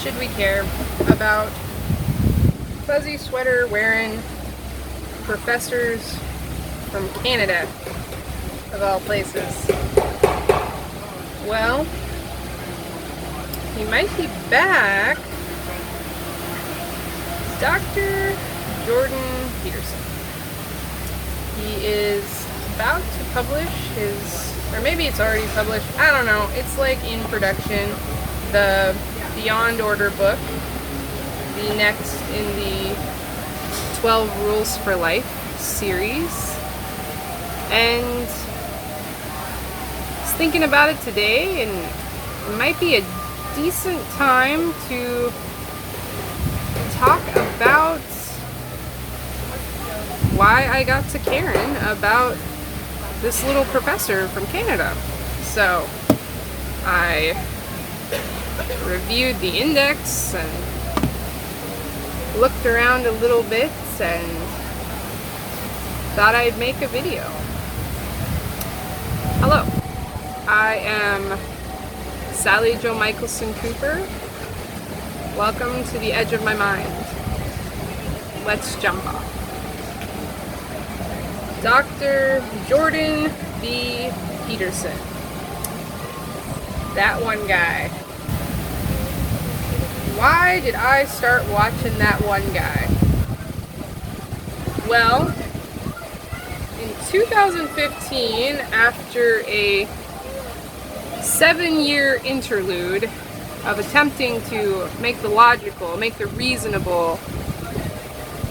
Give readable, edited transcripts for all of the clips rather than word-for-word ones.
should we care about fuzzy sweater wearing professors from Canada, of all places? Well, he might be back. Dr. Jordan Peterson. He is about to publish his, or maybe it's already published, I don't know, it's like in production, the Beyond Order book, the next in the 12 Rules for Life series. And I was thinking about it today, and it might be a decent time to talk about why I got to caring about this little professor from Canada. So I reviewed the index and looked around a little bit and thought I'd make a video. Hello, I am Sally Jo Michelson Cooper. Welcome to the edge of my mind. Let's jump off. Dr. Jordan B. Peterson. That one guy. Why did I start watching that one guy? Well, in 2015, after a 7-year interlude of attempting to make the logical, make the reasonable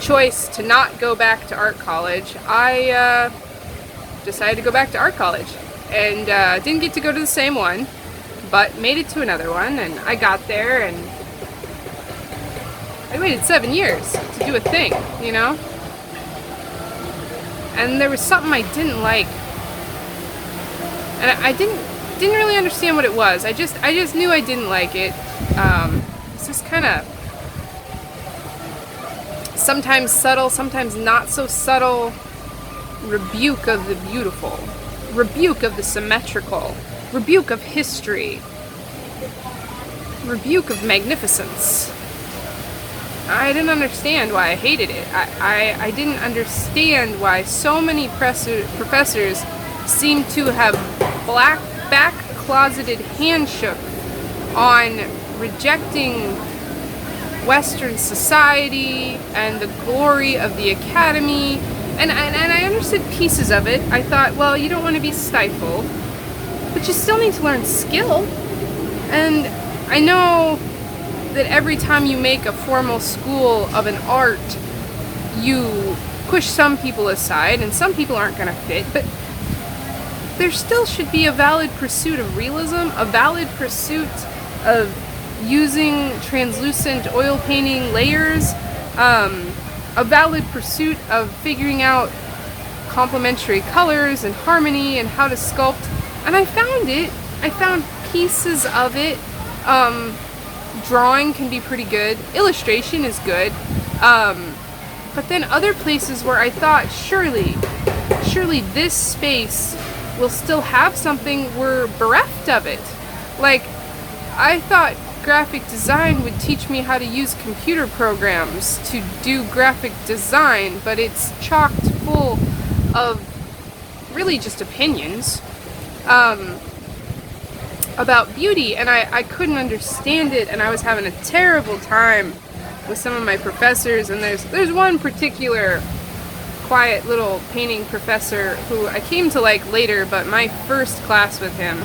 choice to not go back to art college, I decided to go back to art college. And didn't get to go to the same one, but made it to another one, and I got there, and I waited 7 years to do a thing, you know? And there was something I didn't like. And I didn't really understand what it was. I just knew I didn't like it. It's just kind of sometimes subtle, sometimes not so subtle rebuke of the beautiful, rebuke of the symmetrical, rebuke of history, rebuke of magnificence. I didn't understand why I hated it. I didn't understand why so many professors seem to have back-closeted handshook on rejecting Western society and the glory of the academy. And I understood pieces of it. I thought, well, you don't want to be stifled, but you still need to learn skill. And I know that every time you make a formal school of an art, you push some people aside, and some people aren't going to fit, but there still should be a valid pursuit of realism, a valid pursuit of using translucent oil painting layers, a valid pursuit of figuring out complementary colors and harmony and how to sculpt. And I found pieces of it. Drawing can be pretty good, illustration is good, but then other places where I thought surely this space will still have something, we're bereft of it. Like, I thought graphic design would teach me how to use computer programs to do graphic design, but it's chocked full of really just opinions about beauty, and I couldn't understand it, and I was having a terrible time with some of my professors. And there's one particular quiet little painting professor who I came to like later, but my first class with him,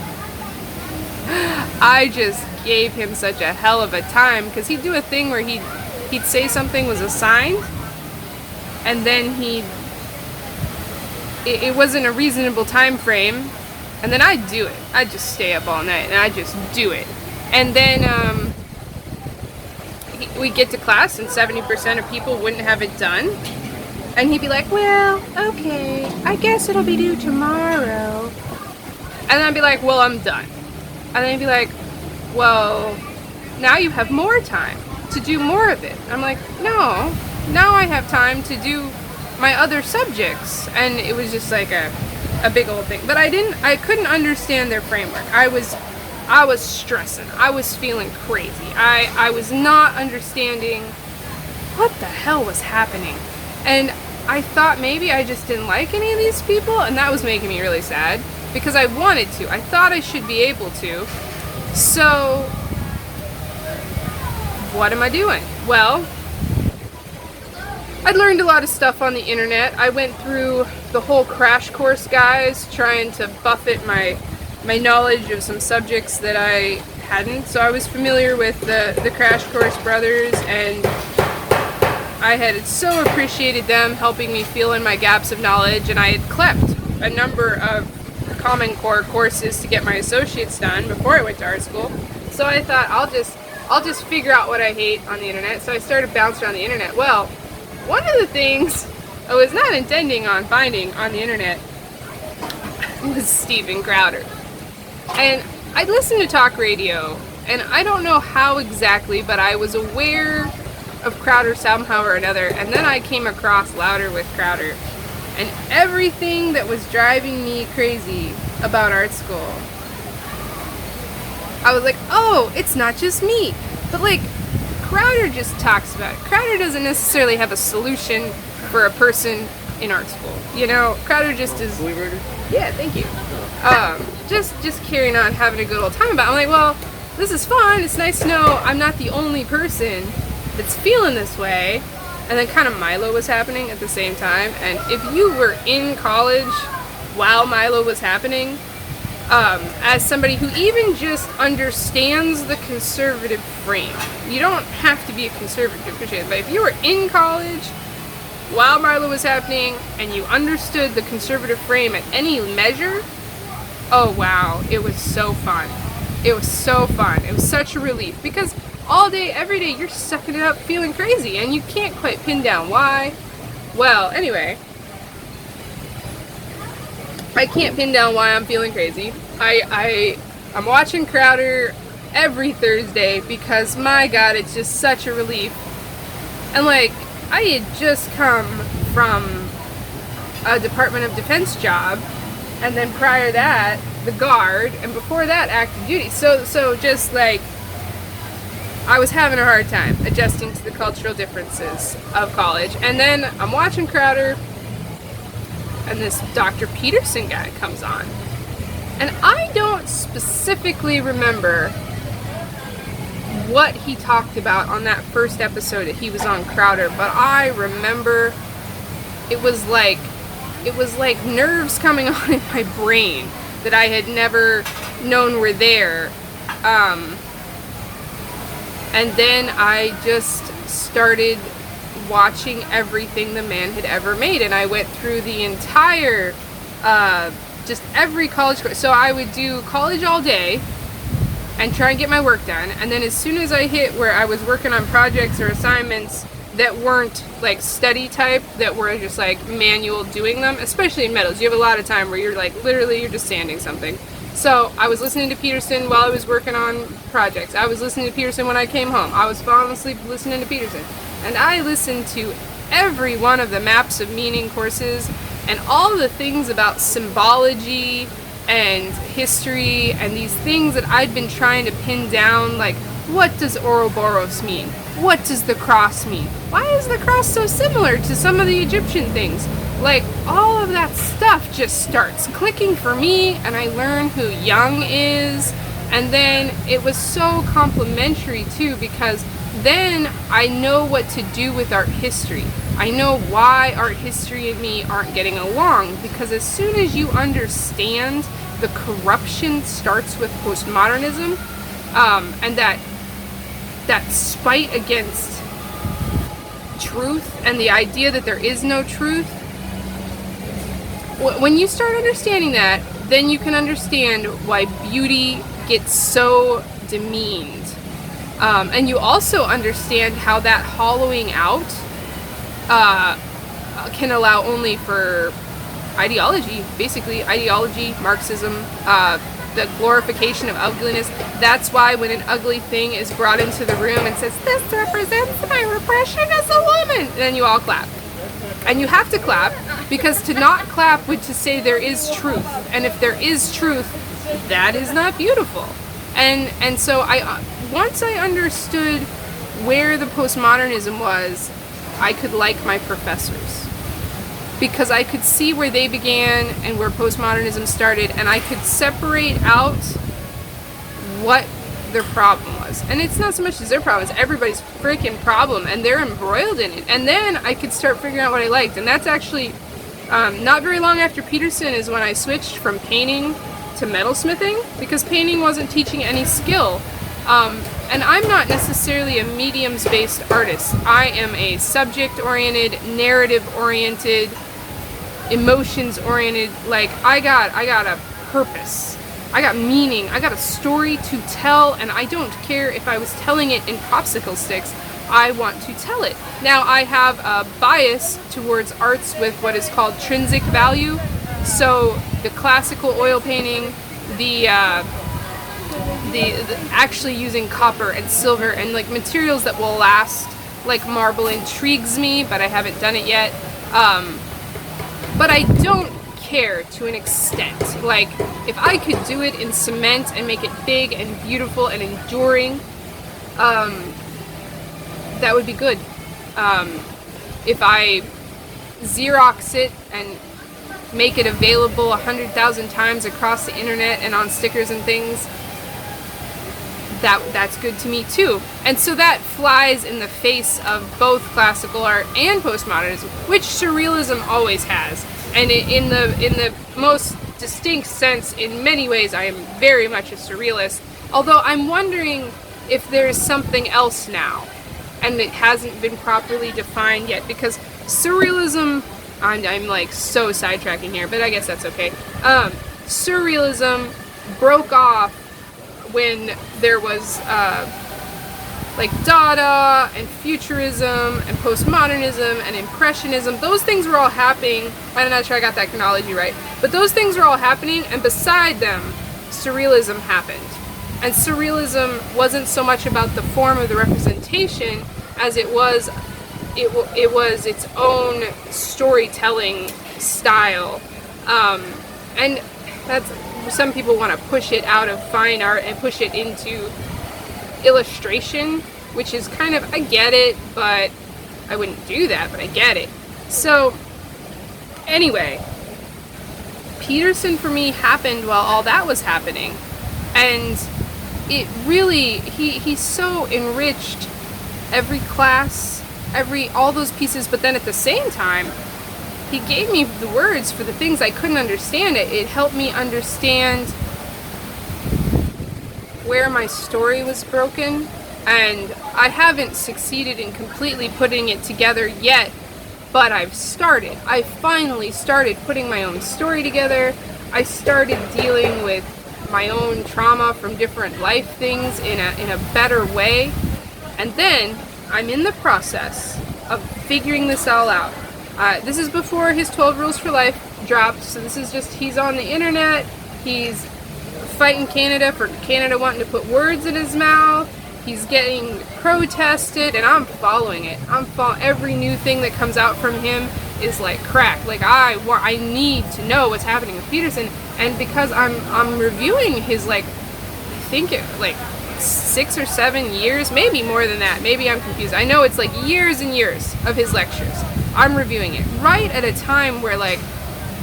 I just gave him such a hell of a time, because he'd do a thing where he'd say something was assigned, and then it wasn't a reasonable time frame, and then I'd do it. I'd just stay up all night and I'd just do it. And then we'd get to class and 70% of people wouldn't have it done. And he'd be like, well, okay, I guess it'll be due tomorrow. And I'd be like, well, I'm done. And then he'd be like, well, now you have more time to do more of it. I'm like, no, now I have time to do my other subjects. And it was just like a big old thing. But I couldn't understand their framework. I I was stressing. I was feeling crazy. I was not understanding what the hell was happening. And I thought maybe I just didn't like any of these people, and that was making me really sad because I wanted to. I thought I should be able to. So, what am I doing? Well, I'd learned a lot of stuff on the internet. I went through the whole crash course, guys, trying to buffet my knowledge of some subjects that I hadn't. So I was familiar with the Crash Course brothers, and I had so appreciated them helping me fill in my gaps of knowledge, and I had clept a number of Common Core courses to get my associates done before I went to art school. So I thought I'll just figure out what I hate on the internet. So I started bouncing around the internet. Well, one of the things I was not intending on finding on the internet was Steven Crowder. And I listened to talk radio, and I don't know how exactly, but I was aware of Crowder somehow or another, and then I came across Louder with Crowder. And everything that was driving me crazy about art school, I was like, oh, it's not just me. But like, Crowder just talks about it. Crowder doesn't necessarily have a solution for a person in art school. You know, Crowder just is... Yeah, thank you. Just carrying on, having a good old time about it. I'm like, well, this is fun. It's nice to know I'm not the only person that's feeling this way. And then kind of Milo was happening at the same time. And if you were in college while Milo was happening, as somebody who even just understands the conservative frame, you don't have to be a conservative to appreciate it, but if you were in college while Milo was happening and you understood the conservative frame at any measure, oh wow, it was so fun. It was so fun. It was such a relief because all day, every day, you're sucking it up feeling crazy and you can't quite pin down why. Well, anyway, I can't pin down why I'm feeling crazy. I'm watching Crowder every Thursday because, my God, it's just such a relief. And like, I had just come from a Department of Defense job, and then prior to that, the Guard, and before that, active duty. So just like, I was having a hard time adjusting to the cultural differences of college. And then I'm watching Crowder, and this Dr. Peterson guy comes on. And I don't specifically remember what he talked about on that first episode that he was on Crowder, but I remember it was like nerves coming on in my brain that I had never known were there. And then I just started watching everything the man had ever made, and I went through the entire, just every college course. So I would do college all day and try and get my work done, and then as soon as I hit where I was working on projects or assignments that weren't like study type, that were just like manual doing them, especially in metals, you have a lot of time where you're like, literally, you're just sanding something. So I was listening to Peterson while I was working on projects. I was listening to Peterson when I came home. I was falling asleep listening to Peterson. And I listened to every one of the Maps of Meaning courses and all the things about symbology and history and these things that I'd been trying to pin down, like, what does Ouroboros mean? What does the cross mean? Why is the cross so similar to some of the Egyptian things? Like, all of that stuff just starts clicking for me, and I learn who Jung is, and then it was so complimentary too, because then I know what to do with art history. I know why art history and me aren't getting along, because as soon as you understand the corruption starts with postmodernism, and that spite against truth and the idea that there is no truth, when you start understanding that, then you can understand why beauty gets so demeaned. And you also understand how that hollowing out can allow only for ideology, basically ideology, Marxism, the glorification of ugliness. That's why when an ugly thing is brought into the room and says, this represents my repression as a woman, then you all clap. And you have to clap, because to not clap would to say there is truth. And if there is truth, that is not beautiful. And so once I understood where the postmodernism was, I could like my professors, because I could see where they began and where postmodernism started, and I could separate out what their problem was. And it's not so much as their problem, it's everybody's freaking problem, and they're embroiled in it. And then I could start figuring out what I liked, and that's actually not very long after Peterson is when I switched from painting to metalsmithing, because painting wasn't teaching any skill. And I'm not necessarily a mediums-based artist. I am a subject-oriented, narrative-oriented, emotions-oriented, like, I got a purpose. I got meaning. I got a story to tell, and I don't care if I was telling it in popsicle sticks. I want to tell it. Now, I have a bias towards arts with what is called intrinsic value. So the classical oil painting, the actually using copper and silver and like materials that will last, like marble, intrigues me, but I haven't done it yet. But I don't care to an extent. Like, if I could do it in cement and make it big and beautiful and enduring, that would be good. If I Xerox it and make it available 100,000 times across the internet and on stickers and things, that's good to me too. And so that flies in the face of both classical art and postmodernism, which surrealism always has. And in the most distinct sense, in many ways, I am very much a surrealist. Although I'm wondering if there's something else now, and it hasn't been properly defined yet, because surrealism, I'm like so sidetracking here, but I guess that's okay. Surrealism broke off when there was like Dada and Futurism and Postmodernism and Impressionism. Those things were all happening. I'm not sure I got that chronology right, but those things were all happening, and beside them, Surrealism happened. And Surrealism wasn't so much about the form of the representation as it was its own storytelling style. And that's, some people want to push it out of fine art and push it into illustration, which is kind of, I get it, but I wouldn't do that, but I get it. So anyway, Peterson for me happened while all that was happening, and it really, he so enriched every class, all those pieces, but then at the same time, he gave me the words for the things I couldn't understand. It helped me understand where my story was broken, and I haven't succeeded in completely putting it together yet, but I've started. I finally started putting my own story together. I started dealing with my own trauma from different life things in a better way, and then I'm in the process of figuring this all out. This is before his 12 Rules for Life dropped, so this is just, he's on the internet, he's fighting Canada for Canada wanting to put words in his mouth, he's getting protested, and I'm following it. Every new thing that comes out from him is like crack. Like, I need to know what's happening with Peterson, and because I'm reviewing his, like, I think it, like 6 or 7 years, maybe more than that, maybe I'm confused. I know it's like years and years of his lectures. I'm reviewing it right at a time where, like,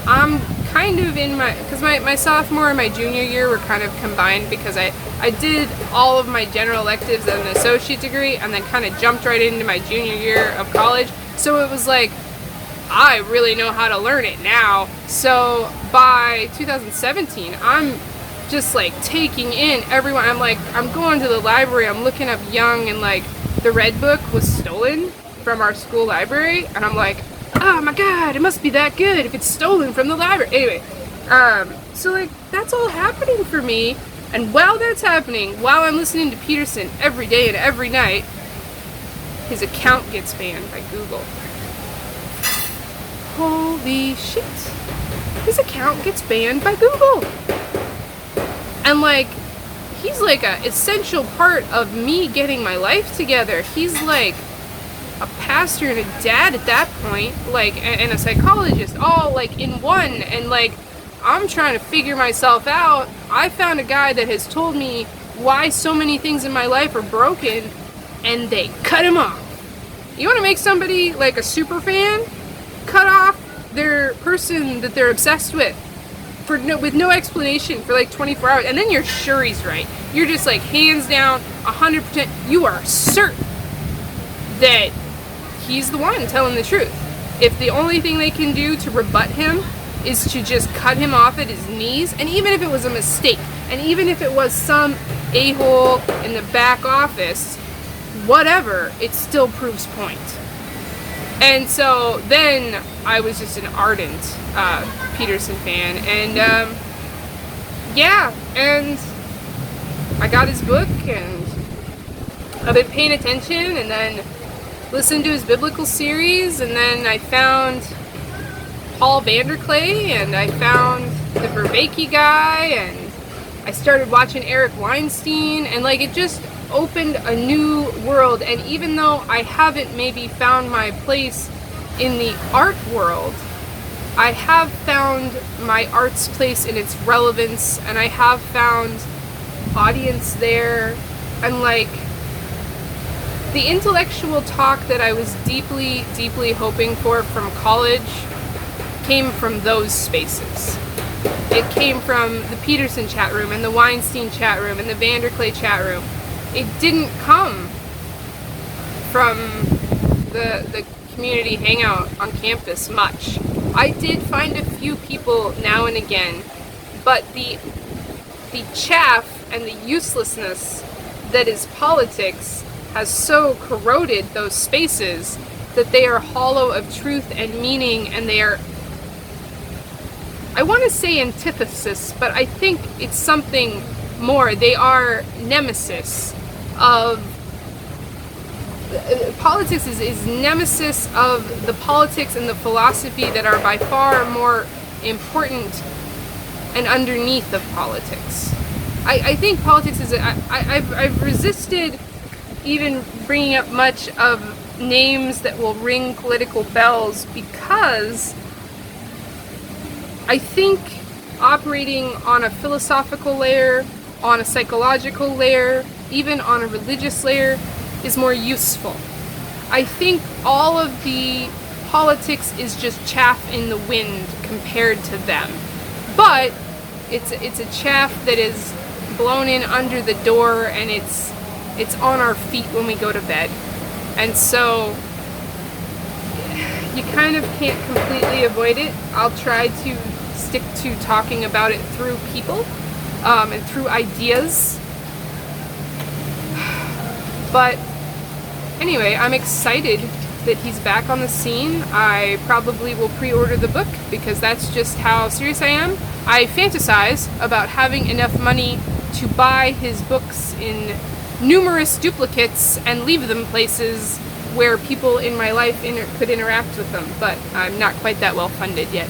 I'm kind of in because my sophomore and my junior year were kind of combined, because I did all of my general electives as an associate degree and then kind of jumped right into my junior year of college. So it was like, I really know how to learn it now. So by 2017, I'm just like taking in everyone. I'm going to the library, I'm looking up Young, and like the Red Book was stolen from our school library, and I'm like, oh my god, it must be that good if it's stolen from the library. Anyway, so like that's all happening for me, and while that's happening, while I'm listening to Peterson every day and every night, his account gets banned by Google. Holy shit. His account gets banned by Google. And like, he's like a essential part of me getting my life together. He's like a pastor and a dad at that point, like, and a psychologist, all like in one. And like, I'm trying to figure myself out. I found a guy that has told me why so many things in my life are broken, and they cut him off. You want to make somebody like a super fan cut off their person that they're obsessed with with no explanation for like 24 hours, and then you're sure he's right. You're just like hands down 100%, you are certain that he's the one telling the truth. If the only thing they can do to rebut him is to just cut him off at his knees, and even if it was a mistake, and even if it was some a-hole in the back office, whatever, it still proves point. And so then I was just an ardent Peterson fan, and yeah, and I got his book, and I've been paying attention, and then listened to his biblical series, and then I found Paul Vanderklay, and I found the Vervaeke guy, and I started watching Eric Weinstein, and like it just opened a new world. And even though I haven't maybe found my place in the art world, I have found my art's place in its relevance, and I have found audience there, and like the intellectual talk that I was deeply, deeply hoping for from college came from those spaces. It came from the Peterson chat room, and the Weinstein chat room, and the Vanderklay chat room. It didn't come from the community hangout on campus much. I did find a few people now and again, but the chaff and the uselessness that is politics has so corroded those spaces that they are hollow of truth and meaning, and they are, I want to say antithesis, but I think it's something more. They are nemesis of politics is nemesis of the politics and the philosophy that are by far more important and underneath of politics. I think politics is, I've resisted even bringing up much of names that will ring political bells, because I think operating on a philosophical layer, on a psychological layer, even on a religious layer, is more useful. I think all of the politics is just chaff in the wind compared to them. But it's a chaff that is blown in under the door, and it's on our feet when we go to bed. And so you kind of can't completely avoid it. I'll try to stick to talking about it through people and through ideas. But anyway, I'm excited that he's back on the scene. I probably will pre-order the book, because that's just how serious I am. I fantasize about having enough money to buy his books in numerous duplicates and leave them places where people in my life could interact with them, but I'm not quite that well funded yet.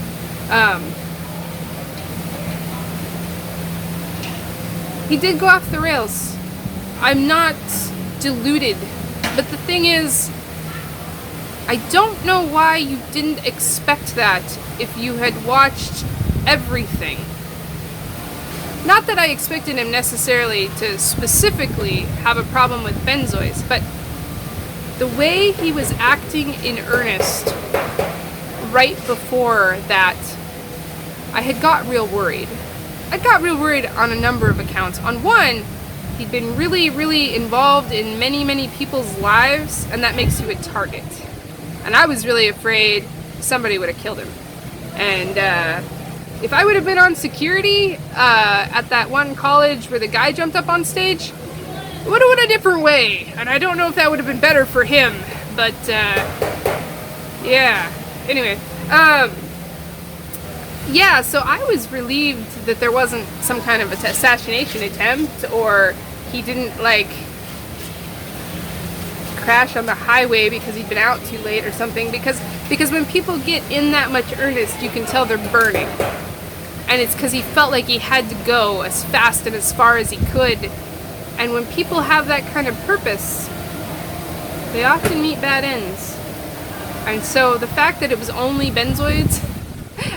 He did go off the rails. I'm not deluded, but the thing is, I don't know why you didn't expect that if you had watched everything. Not that I expected him necessarily to specifically have a problem with benzoids, but the way he was acting in earnest right before that, I had got real worried. I got real worried on a number of accounts. On one, he'd been really, really involved in many, many people's lives, and that makes you a target. And I was really afraid somebody would have killed him. And if I would have been on security at that one college where the guy jumped up on stage, it would have went a different way. And I don't know if that would have been better for him. But yeah. Anyway. Yeah, so I was relieved that there wasn't some kind of assassination attempt, or he didn't like crash on the highway because he'd been out too late or something, because when people get in that much earnest, you can tell they're burning. And it's because he felt like he had to go as fast and as far as he could. And when people have that kind of purpose, they often meet bad ends. And so the fact that it was only benzoids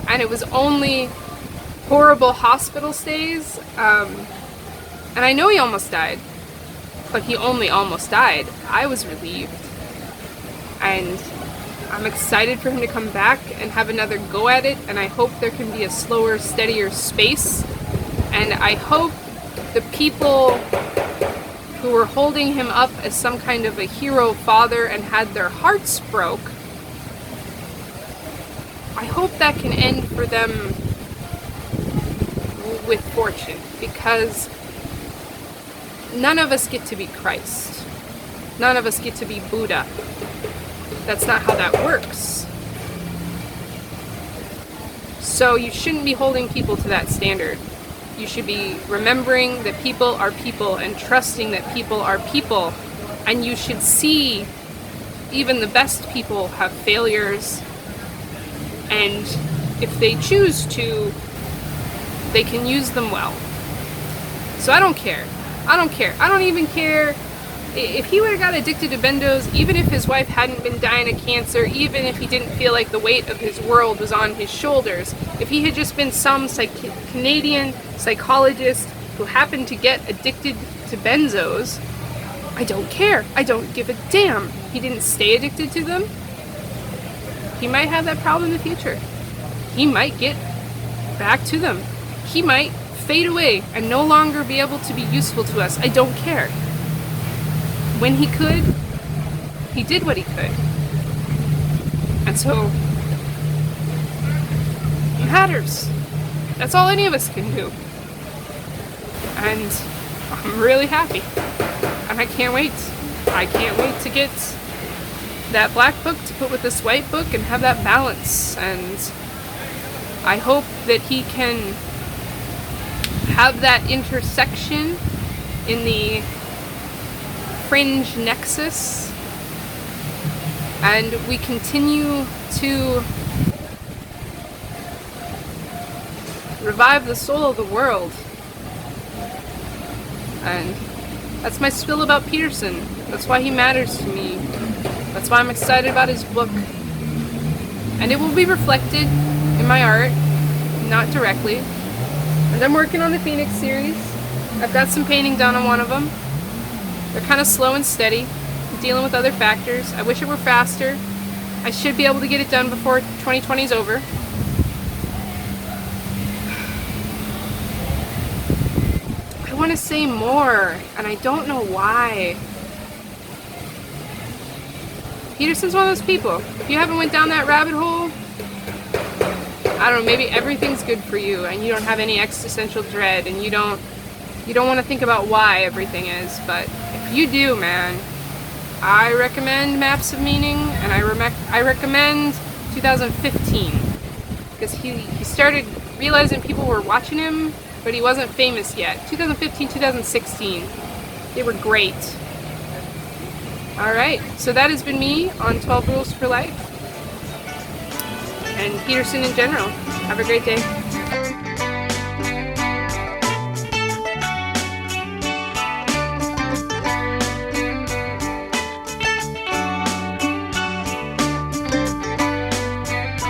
and it was only horrible hospital stays, And I know he almost died, but he only almost died. I was relieved. And I'm excited for him to come back and have another go at it, and I hope there can be a slower, steadier space. And I hope the people who were holding him up as some kind of a hero father and had their hearts broke, I hope that can end for them with fortune, because none of us get to be Christ. None of us get to be Buddha. That's not how that works. So you shouldn't be holding people to that standard. You should be remembering that people are people and trusting that people are people. And you should see even the best people have failures. And if they choose to, they can use them well. So I don't care. I don't care. I don't even care if he would have got addicted to bendos, even if his wife hadn't been dying of cancer, even if he didn't feel like the weight of his world was on his shoulders, if he had just been some Canadian psychologist who happened to get addicted to benzos, I don't care. I don't give a damn. He didn't stay addicted to them. He might have that problem in the future. He might get back to them. He might fade away and no longer be able to be useful to us. I don't care. When he could, he did what he could. And so, it matters. That's all any of us can do. And I'm really happy. And I can't wait. I can't wait to get that black book to put with this white book and have that balance. And I hope that he can have that intersection in the fringe nexus, and we continue to revive the soul of the world. And that's my spiel about Peterson. That's why he matters to me. That's why I'm excited about his book. And it will be reflected in my art, not directly. And I'm working on the Phoenix series. I've got some painting done on one of them. They're kind of slow and steady, dealing with other factors. I wish it were faster. I should be able to get it done before 2020 is over. I want to say more, and I don't know why. Peterson's one of those people. If you haven't went down that rabbit hole, I don't know, maybe everything's good for you, and you don't have any existential dread, and you don't want to think about why everything is, but if you do, man, I recommend Maps of Meaning, and I recommend 2015, because he started realizing people were watching him, but he wasn't famous yet. 2015, 2016, they were great. Alright, so that has been me on 12 Rules for Life, and Peterson in general. Have a great day.